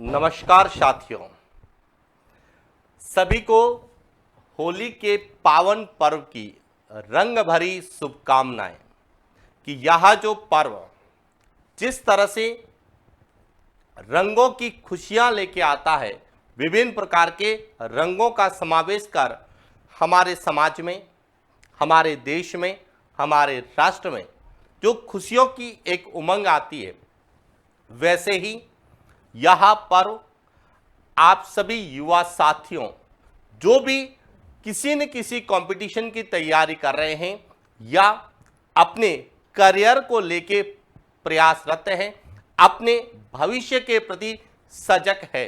नमस्कार साथियों, सभी को होली के पावन पर्व की रंग भरी शुभकामनाएं। कि यह जो पर्व जिस तरह से रंगों की खुशियां लेके आता है, विभिन्न प्रकार के रंगों का समावेश कर हमारे समाज में, हमारे देश में, हमारे राष्ट्र में जो खुशियों की एक उमंग आती है, वैसे ही यह पर्व आप सभी युवा साथियों जो भी किसी न किसी कंपटीशन की तैयारी कर रहे हैं या अपने करियर को लेके प्रयासरत हैं, अपने भविष्य के प्रति सजग है,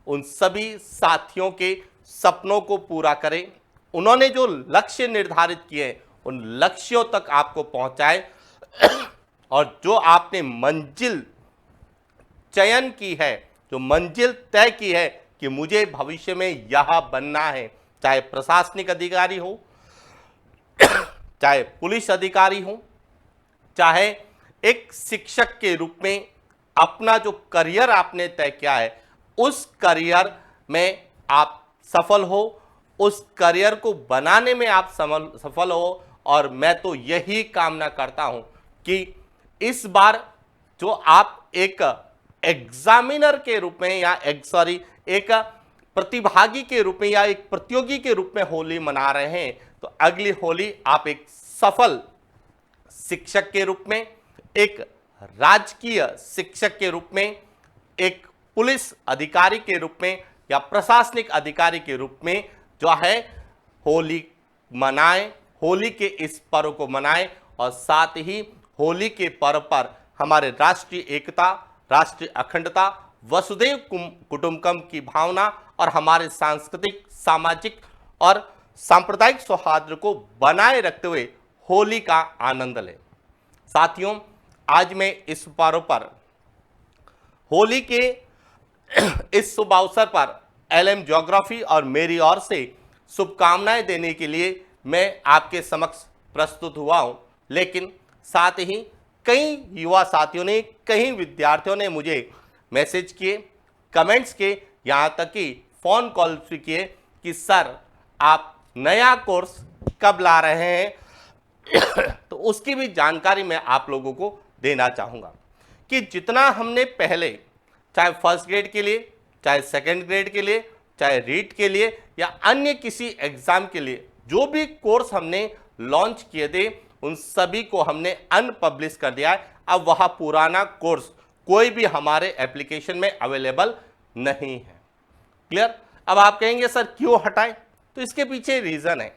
उन सभी साथियों के सपनों को पूरा करें। उन्होंने जो लक्ष्य निर्धारित किए उन लक्ष्यों तक आपको पहुंचाए और जो आपने मंजिल चयन की है, जो मंजिल तय की है कि मुझे भविष्य में यह बनना है, चाहे प्रशासनिक अधिकारी हो, चाहे पुलिस अधिकारी हो, चाहे एक शिक्षक के रूप में अपना जो करियर आपने तय किया है उस करियर में आप सफल हो, उस करियर को बनाने में आप सफल हो। और मैं तो यही कामना करता हूं कि इस बार जो आप एक एग्जामिनर के रूप में या एक प्रतिभागी के रूप में या एक प्रतियोगी के रूप में होली मना रहे हैं, तो अगली होली आप एक सफल शिक्षक के रूप में, एक राजकीय शिक्षक के रूप में, एक पुलिस अधिकारी के रूप में या प्रशासनिक अधिकारी के रूप में जो है होली मनाएं, होली के इस पर्व को मनाएं और साथ ही होली के पर्व पर हमारे राष्ट्रीय एकता, राष्ट्रीय अखंडता, वसुधैव कुटुंबकम की भावना और हमारे सांस्कृतिक, सामाजिक और सांप्रदायिक सौहार्द को बनाए रखते हुए होली का आनंद लें। साथियों, आज मैं इस पर्व पर होली के इस शुभ अवसर पर एलएम ज्योग्राफी और मेरी ओर से शुभकामनाएं देने के लिए मैं आपके समक्ष प्रस्तुत हुआ हूं। लेकिन साथ ही कई युवा साथियों ने, कई विद्यार्थियों ने मुझे मैसेज किए, कमेंट्स किए, यहाँ तक कि फ़ोन कॉल भी किए कि सर आप नया कोर्स कब ला रहे हैं। तो उसकी भी जानकारी मैं आप लोगों को देना चाहूँगा कि जितना हमने पहले चाहे फर्स्ट ग्रेड के लिए, चाहे सेकंड ग्रेड के लिए, चाहे रीट के लिए या अन्य किसी एग्ज़ाम के लिए जो भी कोर्स हमने लॉन्च किए थे उन सभी को हमने अनपब्लिश कर दिया है। अब वह पुराना कोर्स कोई भी हमारे एप्लीकेशन में अवेलेबल नहीं है। क्लियर? अब आप कहेंगे सर क्यों हटाएं? तो इसके पीछे रीजन है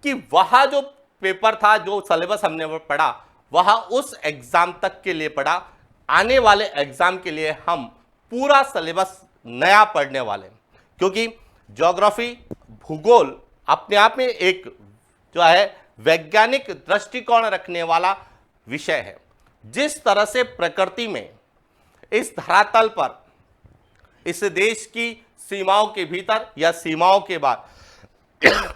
कि वह जो पेपर था, जो सिलेबस हमने पढ़ा, वह उस एग्जाम तक के लिए पढ़ा। आने वाले एग्जाम के लिए हम पूरा सिलेबस नया पढ़ने वाले हैं, क्योंकि ज्योग्राफी, भूगोल अपने आप में एक जो है वैज्ञानिक दृष्टिकोण रखने वाला विषय है। जिस तरह से प्रकृति में, इस धरातल पर, इस देश की सीमाओं के भीतर या सीमाओं के बाहर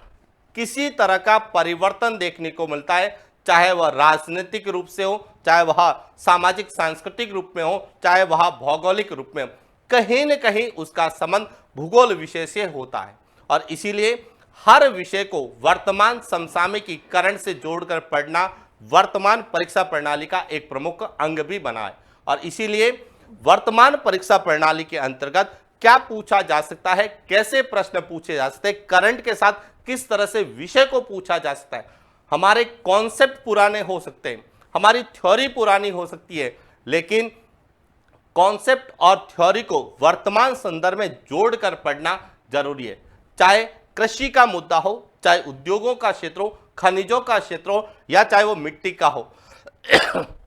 किसी तरह का परिवर्तन देखने को मिलता है, चाहे वह राजनीतिक रूप से हो, चाहे वह सामाजिक सांस्कृतिक रूप में हो, चाहे वह भौगोलिक रूप में हो, कहीं न कहीं उसका संबंध भूगोल विषय से होता है। और इसीलिए हर विषय को वर्तमान समसामयिकीकरण से जोड़कर पढ़ना वर्तमान परीक्षा प्रणाली का एक प्रमुख अंग भी बना है। और इसीलिए वर्तमान परीक्षा प्रणाली के अंतर्गत क्या पूछा जा सकता है, कैसे प्रश्न पूछे जा सकते हैं, करंट के साथ किस तरह से विषय को पूछा जा सकता है। हमारे कॉन्सेप्ट पुराने हो सकते हैं, हमारी थ्योरी पुरानी हो सकती है, लेकिन कॉन्सेप्ट और थ्योरी को वर्तमान संदर्भ में जोड़कर पढ़ना जरूरी है। चाहे कृषि का मुद्दा हो, चाहे उद्योगों का क्षेत्र हो, खनिजों का क्षेत्र हो, या चाहे वो मिट्टी का हो।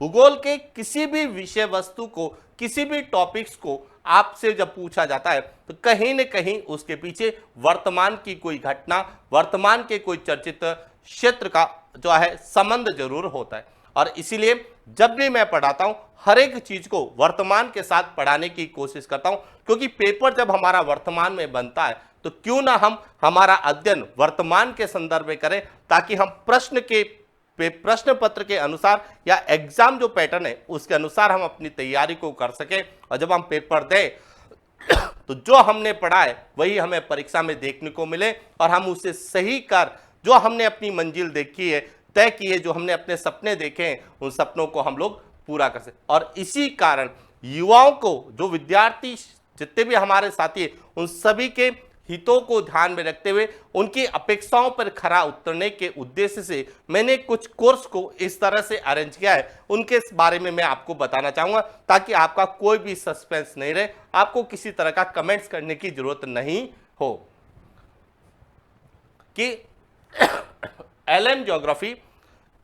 भूगोल के किसी भी विषय वस्तु को, किसी भी टॉपिक्स को आपसे जब पूछा जाता है तो कहीं न कहीं उसके पीछे वर्तमान की कोई घटना, वर्तमान के कोई चर्चित क्षेत्र का जो है संबंध जरूर होता है। और इसीलिए जब भी मैं पढ़ाता हूं, हर एक चीज को वर्तमान के साथ पढ़ाने की कोशिश करता हूं, क्योंकि पेपर जब हमारा वर्तमान में बनता है तो क्यों ना हम हमारा अध्ययन वर्तमान के संदर्भ में करें, ताकि हम प्रश्न के प्रश्न पत्र के अनुसार या एग्जाम जो पैटर्न है उसके अनुसार हम अपनी तैयारी को कर सकें, और जब हम पेपर दें तो जो हमने पढ़ा है वही हमें परीक्षा में देखने को मिले, और हम उसे सही कर जो हमने अपनी मंजिल देखी है, तय किए, जो हमने अपने सपने देखे हैं, उन सपनों को हम लोग पूरा कर सकें। और इसी कारण युवाओं को, जो विद्यार्थी जितने भी हमारे साथी हैं, उन सभी के हितों को ध्यान में रखते हुए उनकी अपेक्षाओं पर खरा उतरने के उद्देश्य से मैंने कुछ कोर्स को इस तरह से अरेंज किया है, उनके बारे में मैं आपको बताना चाहूंगा, ताकि आपका कोई भी सस्पेंस नहीं रहे, आपको किसी तरह का कमेंट्स करने की जरूरत नहीं हो। कि एलएम ज्योग्राफी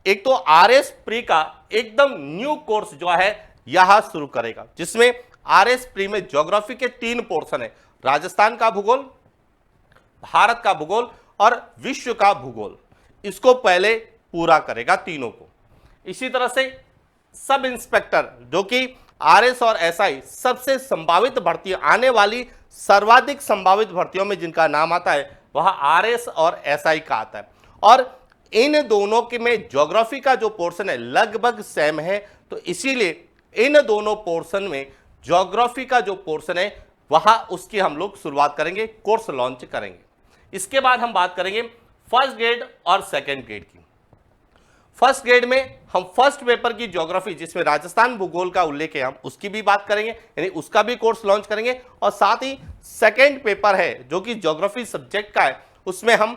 एक तो आरएस प्री का एकदम न्यू कोर्स जो है यहां शुरू करेगा, जिसमें आरएस प्री में ज्योग्राफी के 3 पोर्शन है, राजस्थान का भूगोल, भारत का भूगोल और विश्व का भूगोल। इसको पहले पूरा करेगा तीनों को। इसी तरह से सब इंस्पेक्टर, जो कि आरएस और एसआई सबसे संभावित भर्तियां, आने वाली सर्वाधिक संभावित भर्तियों में जिनका नाम आता है वह आरएस और एसआई का आता है, और इन दोनों के में ज्योग्राफी का जो पोर्शन है लगभग सेम है, तो इसीलिए इन दोनों पोर्शन में ज्योग्राफी का जो पोर्शन है वहां उसकी हम लोग शुरुआत करेंगे, कोर्स लॉन्च करेंगे। इसके बाद हम बात करेंगे फर्स्ट ग्रेड और सेकंड ग्रेड की। फर्स्ट ग्रेड में हम फर्स्ट पेपर की ज्योग्राफी, जिसमें राजस्थान भूगोल का उल्लेख है, हम उसकी भी बात करेंगे, यानी उसका भी कोर्स लॉन्च करेंगे। और साथ ही सेकंड पेपर है जो कि ज्योग्राफी सब्जेक्ट का है, उसमें हम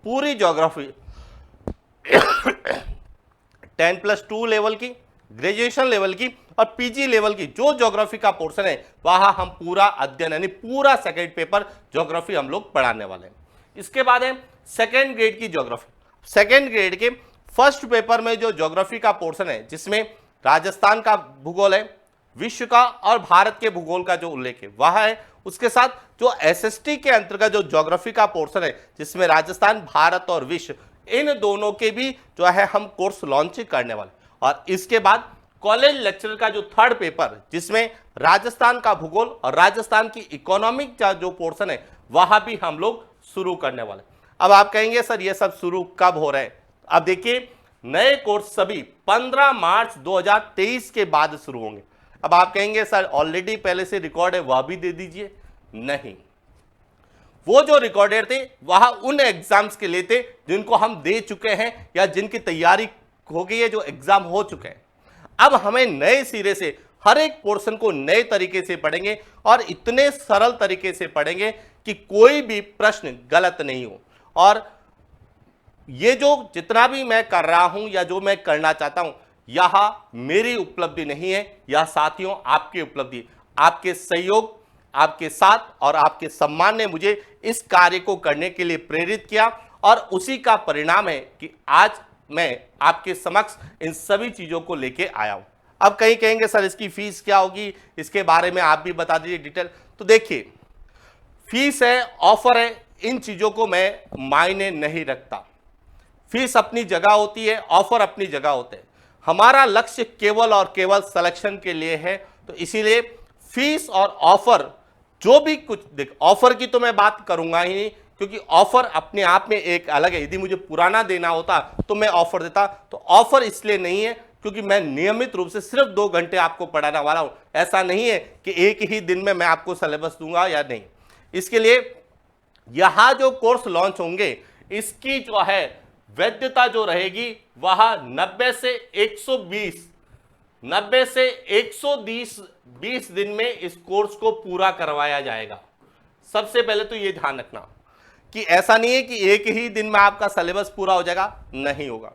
पूरी ज्योग्राफी 10+2 लेवल की, ग्रेजुएशन लेवल की और पीजी लेवल की जो ज्योग्राफी का पोर्शन है वहां हम पूरा अध्ययन, यानी पूरा सेकंड पेपर ज्योग्राफी हम लोग पढ़ाने वाले हैं। इसके बाद है सेकंड ग्रेड की ज्योग्राफी। सेकंड ग्रेड के फर्स्ट पेपर में जो ज्योग्राफी का पोर्शन है, जिसमें राजस्थान का भूगोल है, विश्व का और भारत के भूगोल का जो उल्लेख है वह है, उसके साथ जो एसएसटी के अंतर्गत जो ज्योग्राफी का पोर्शन है, जिसमें राजस्थान, भारत और विश्व, इन दोनों के भी जो है हम कोर्स लॉन्च करने वाले। और इसके बाद कॉलेज लेक्चरर का जो थर्ड पेपर, जिसमें राजस्थान का भूगोल और राजस्थान की इकोनॉमिक का जो पोर्शन है वहां भी हम लोग शुरू करने वाले। अब आप कहेंगे सर ये सब शुरू कब हो रहे हैं? अब देखिए, नए कोर्स सभी 15 मार्च 2023 के बाद शुरू होंगे। अब आप कहेंगे सर ऑलरेडी पहले से रिकॉर्ड है, वह भी दे दीजिए। नहीं, वो जो रिकॉर्डेड थे वह उन एग्जाम्स के लिए थे जिनको हम दे चुके हैं या जिनकी तैयारी हो गई है, जो एग्जाम हो चुके हैं। अब हमें नए सिरे से हर एक पोर्शन को नए तरीके से पढ़ेंगे और इतने सरल तरीके से पढ़ेंगे कि कोई भी प्रश्न गलत नहीं हो। और ये जो जितना भी मैं कर रहा हूं या जो मैं करना चाहता हूं, यह मेरी उपलब्धि नहीं है, यह साथियों आपकी उपलब्धि, आपके सहयोग, आपके साथ और आपके सम्मान ने मुझे इस कार्य को करने के लिए प्रेरित किया, और उसी का परिणाम है कि आज मैं आपके समक्ष इन सभी चीजों को लेके आया हूं। अब कहीं कहेंगे सर इसकी फीस क्या होगी, इसके बारे में आप भी बता दीजिए डिटेल। तो देखिए, फीस है, ऑफर है, इन चीजों को मैं मायने नहीं रखता। फीस अपनी जगह होती है, ऑफर अपनी जगह होते हैं। हमारा लक्ष्य केवल और केवल सिलेक्शन के लिए है, तो इसीलिए फीस और ऑफर जो भी कुछ, देख ऑफर की तो मैं बात करूंगा ही नहीं, क्योंकि ऑफर अपने आप में एक अलग है। यदि मुझे पुराना देना होता तो मैं ऑफर देता, तो ऑफर इसलिए नहीं है क्योंकि मैं नियमित रूप से सिर्फ 2 घंटे आपको पढ़ाने वाला हूं। ऐसा नहीं है कि एक ही दिन में मैं आपको सिलेबस दूंगा या नहीं। इसके लिए यहां जो कोर्स लॉन्च होंगे, इसकी जो है वैधता जो रहेगी वह 90 से 120 दिन में इस कोर्स को पूरा करवाया जाएगा। सबसे पहले तो ये ध्यान रखना कि ऐसा नहीं है कि एक ही दिन में आपका सिलेबस पूरा हो जाएगा, नहीं होगा।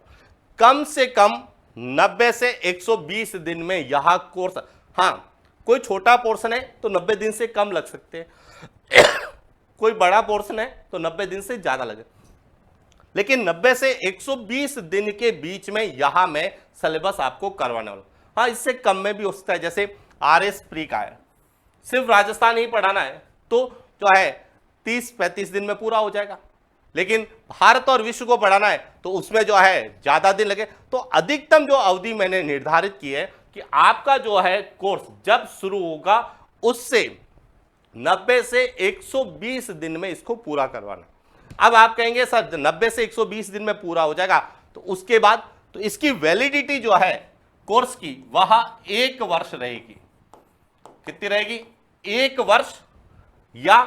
कम से कम 90 से 120 दिन में यह कोर्स, हाँ कोई छोटा पोर्शन है तो 90 दिन से कम लग सकते हैं, कोई बड़ा पोर्शन है तो 90 दिन से ज्यादा लगे, लेकिन 90 से 120 दिन के बीच में यहां मैं सिलेबस आपको करवाने वाला हूं। हाँ, इससे कम में भी हो सकता है, जैसे आरएस प्री का है, सिर्फ राजस्थान ही पढ़ाना है तो जो है 30-35 दिन में पूरा हो जाएगा, लेकिन भारत और विश्व को पढ़ाना है तो उसमें जो है ज्यादा दिन लगे। तो अधिकतम जो अवधि मैंने निर्धारित की है कि आपका जो है कोर्स जब शुरू होगा उससे 90 से 120 दिन में इसको पूरा करवाना। अब आप कहेंगे सर 90 से 120 दिन में पूरा हो जाएगा, तो उसके बाद तो इसकी वैलिडिटी जो है कोर्स की वह 1 वर्ष रहेगी। कितनी रहेगी? 1 वर्ष या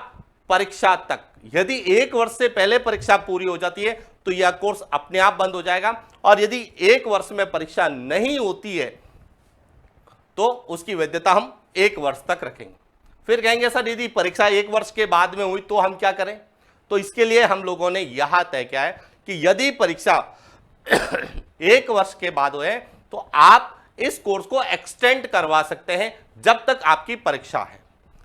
परीक्षा तक। यदि 1 वर्ष से पहले परीक्षा पूरी हो जाती है तो यह कोर्स अपने आप बंद हो जाएगा, और यदि 1 वर्ष में परीक्षा नहीं होती है तो उसकी वैधता हम 1 वर्ष तक रखेंगे। फिर कहेंगे सर यदि परीक्षा 1 वर्ष के बाद में हुई तो हम क्या करें? तो इसके लिए हम लोगों ने यह तय किया है कि यदि परीक्षा 1 वर्ष के बाद हुए तो आप इस कोर्स को एक्सटेंड करवा सकते हैं जब तक आपकी परीक्षा है।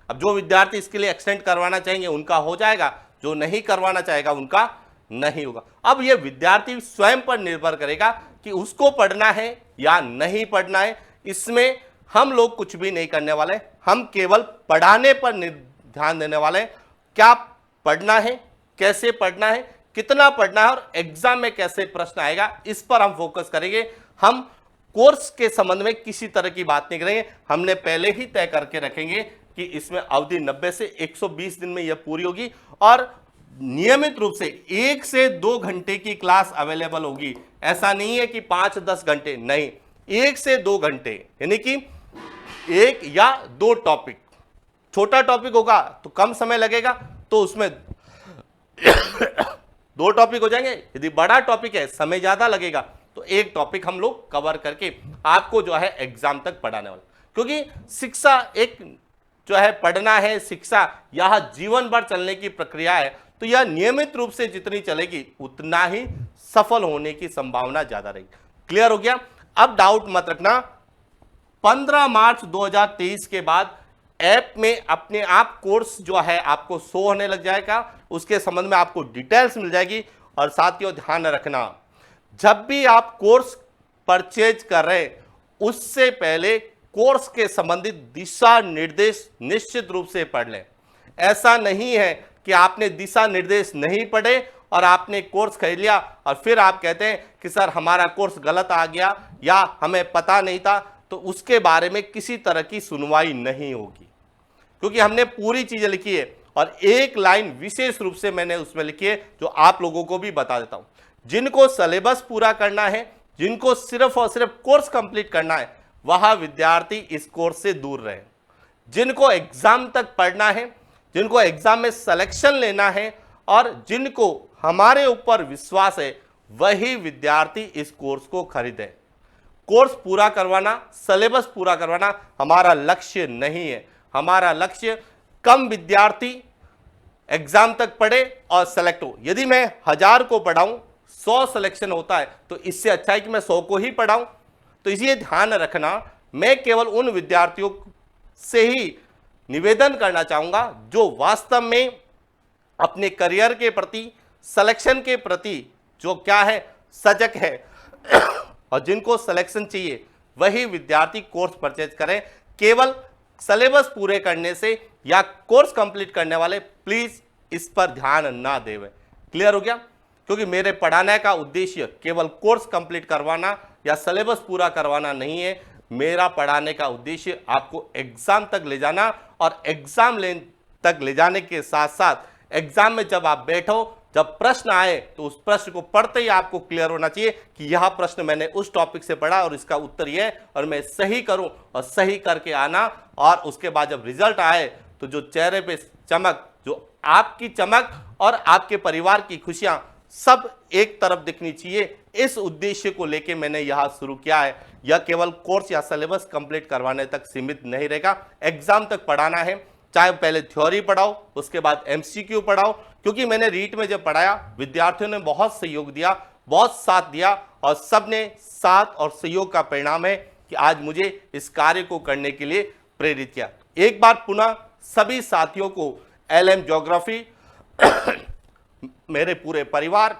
अब जो विद्यार्थी इसके लिए एक्सटेंड करवाना चाहेंगे उनका हो जाएगा, जो नहीं करवाना चाहेगा उनका नहीं होगा। अब यह विद्यार्थी स्वयं पर निर्भर करेगा कि उसको पढ़ना है या नहीं पढ़ना है। इसमें हम लोग कुछ भी नहीं करने वाले, हम केवल पढ़ाने पर ध्यान देने वाले। क्या पढ़ना है, कैसे पढ़ना है, कितना पढ़ना है और एग्जाम में कैसे प्रश्न आएगा, इस पर हम फोकस करेंगे। हम कोर्स के संबंध में किसी तरह की बात नहीं करेंगे। हमने पहले ही तय करके रखेंगे कि इसमें अवधि 90 से 120 दिन में यह पूरी होगी, और नियमित रूप से 1 से 2 घंटे की क्लास अवेलेबल होगी। ऐसा नहीं है कि 5-10 घंटे, नहीं, 1 से 2 घंटे, यानी कि 1 या 2 टॉपिक। छोटा टॉपिक होगा तो कम समय लगेगा, तो उसमें 2 टॉपिक हो जाएंगे। यदि बड़ा टॉपिक है, समय ज्यादा लगेगा, तो 1 टॉपिक हम लोग कवर करके आपको जो है एग्जाम तक पढ़ाने वाले। क्योंकि शिक्षा एक जो है पढ़ना है, शिक्षा यह जीवन भर चलने की प्रक्रिया है, तो यह नियमित रूप से जितनी चलेगी उतना ही सफल होने की संभावना ज्यादा रहेगी। क्लियर हो गया? अब डाउट मत रखना। 15 मार्च 2023 के बाद ऐप में अपने आप कोर्स जो है आपको शो होने लग जाएगा, उसके संबंध में आपको डिटेल्स मिल जाएगी। और साथियों ध्यान रखना, जब भी आप कोर्स परचेज कर रहे उससे पहले कोर्स के संबंधित दिशा निर्देश निश्चित रूप से पढ़ लें। ऐसा नहीं है कि आपने दिशा निर्देश नहीं पढ़े और आपने कोर्स खरीद लिया और फिर आप कहते हैं कि सर हमारा कोर्स गलत आ गया या हमें पता नहीं था, तो उसके बारे में किसी तरह की सुनवाई नहीं होगी। क्योंकि हमने पूरी चीजें लिखी है और एक लाइन विशेष रूप से मैंने उसमें लिखी है जो आप लोगों को भी बता देता हूं। जिनको सिलेबस पूरा करना है, जिनको सिर्फ और सिर्फ कोर्स कंप्लीट करना है, वह विद्यार्थी इस कोर्स से दूर रहे। जिनको एग्जाम तक पढ़ना है, जिनको एग्जाम में सिलेक्शन लेना है और जिनको हमारे ऊपर विश्वास है, वही विद्यार्थी इस कोर्स को खरीदे। कोर्स पूरा करवाना, सिलेबस पूरा करवाना हमारा लक्ष्य नहीं है। हमारा लक्ष्य कम विद्यार्थी एग्जाम तक पढ़े और सेलेक्ट हो। यदि मैं 1000 को पढ़ाऊं, 100 सिलेक्शन होता है, तो इससे अच्छा है कि मैं 100 को ही पढ़ाऊं। तो इसलिए ध्यान रखना, मैं केवल उन विद्यार्थियों से ही निवेदन करना चाहूंगा जो वास्तव में अपने करियर के प्रति, सिलेक्शन के प्रति जो क्या है सजग है और जिनको सिलेक्शन चाहिए, वही विद्यार्थी कोर्स परचेज करें। केवल सिलेबस पूरे करने से या कोर्स कंप्लीट करने वाले प्लीज इस पर ध्यान ना देवे। क्लियर हो गया? क्योंकि मेरे पढ़ाने का उद्देश्य केवल कोर्स कंप्लीट करवाना या सिलेबस पूरा करवाना नहीं है। मेरा पढ़ाने का उद्देश्य आपको एग्जाम तक ले जाना, और एग्जाम तक ले जाने के साथ साथ एग्जाम में जब आप बैठो, जब प्रश्न आए, तो उस प्रश्न को पढ़ते ही आपको क्लियर होना चाहिए कि यह प्रश्न मैंने उस टॉपिक से पढ़ा और इसका उत्तर यह है और मैं सही करूं, और सही करके आना। और उसके बाद जब रिजल्ट आए तो जो चेहरे पे चमक, जो आपकी चमक और आपके परिवार की खुशियां सब एक तरफ दिखनी चाहिए। इस उद्देश्य को लेके मैंने यह शुरू किया है। यह केवल कोर्स या सिलेबस कंप्लीट करवाने तक सीमित नहीं रहेगा, एग्जाम तक पढ़ाना है। चाहे पहले थ्योरी पढ़ाओ, उसके बाद एमसीक्यू पढ़ाओ। क्योंकि मैंने रीट में जब पढ़ाया, विद्यार्थियों ने बहुत सहयोग दिया, बहुत साथ दिया, और सबने साथ और सहयोग का परिणाम है कि आज मुझे इस कार्य को करने के लिए प्रेरित किया। एक बार पुनः सभी साथियों को एलएम ज्योग्राफी, मेरे पूरे परिवार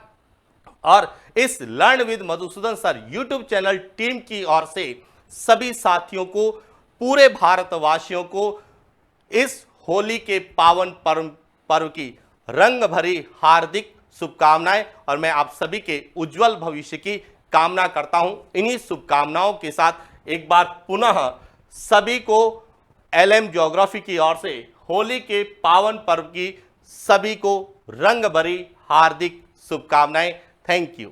और इस learn with Madhusudan sir YouTube channel team की ओर से सभी साथियों को, पूरे भारतवासियों को इस होली के पावन पर्व की रंग भरी हार्दिक शुभकामनाएं, और मैं आप सभी के उज्जवल भविष्य की कामना करता हूं। इन्हीं शुभकामनाओं के साथ एक बार पुनः सभी को एलएम ज्योग्राफी की ओर से होली के पावन पर्व की सभी को रंग भरी हार्दिक शुभकामनाएं। Thank you.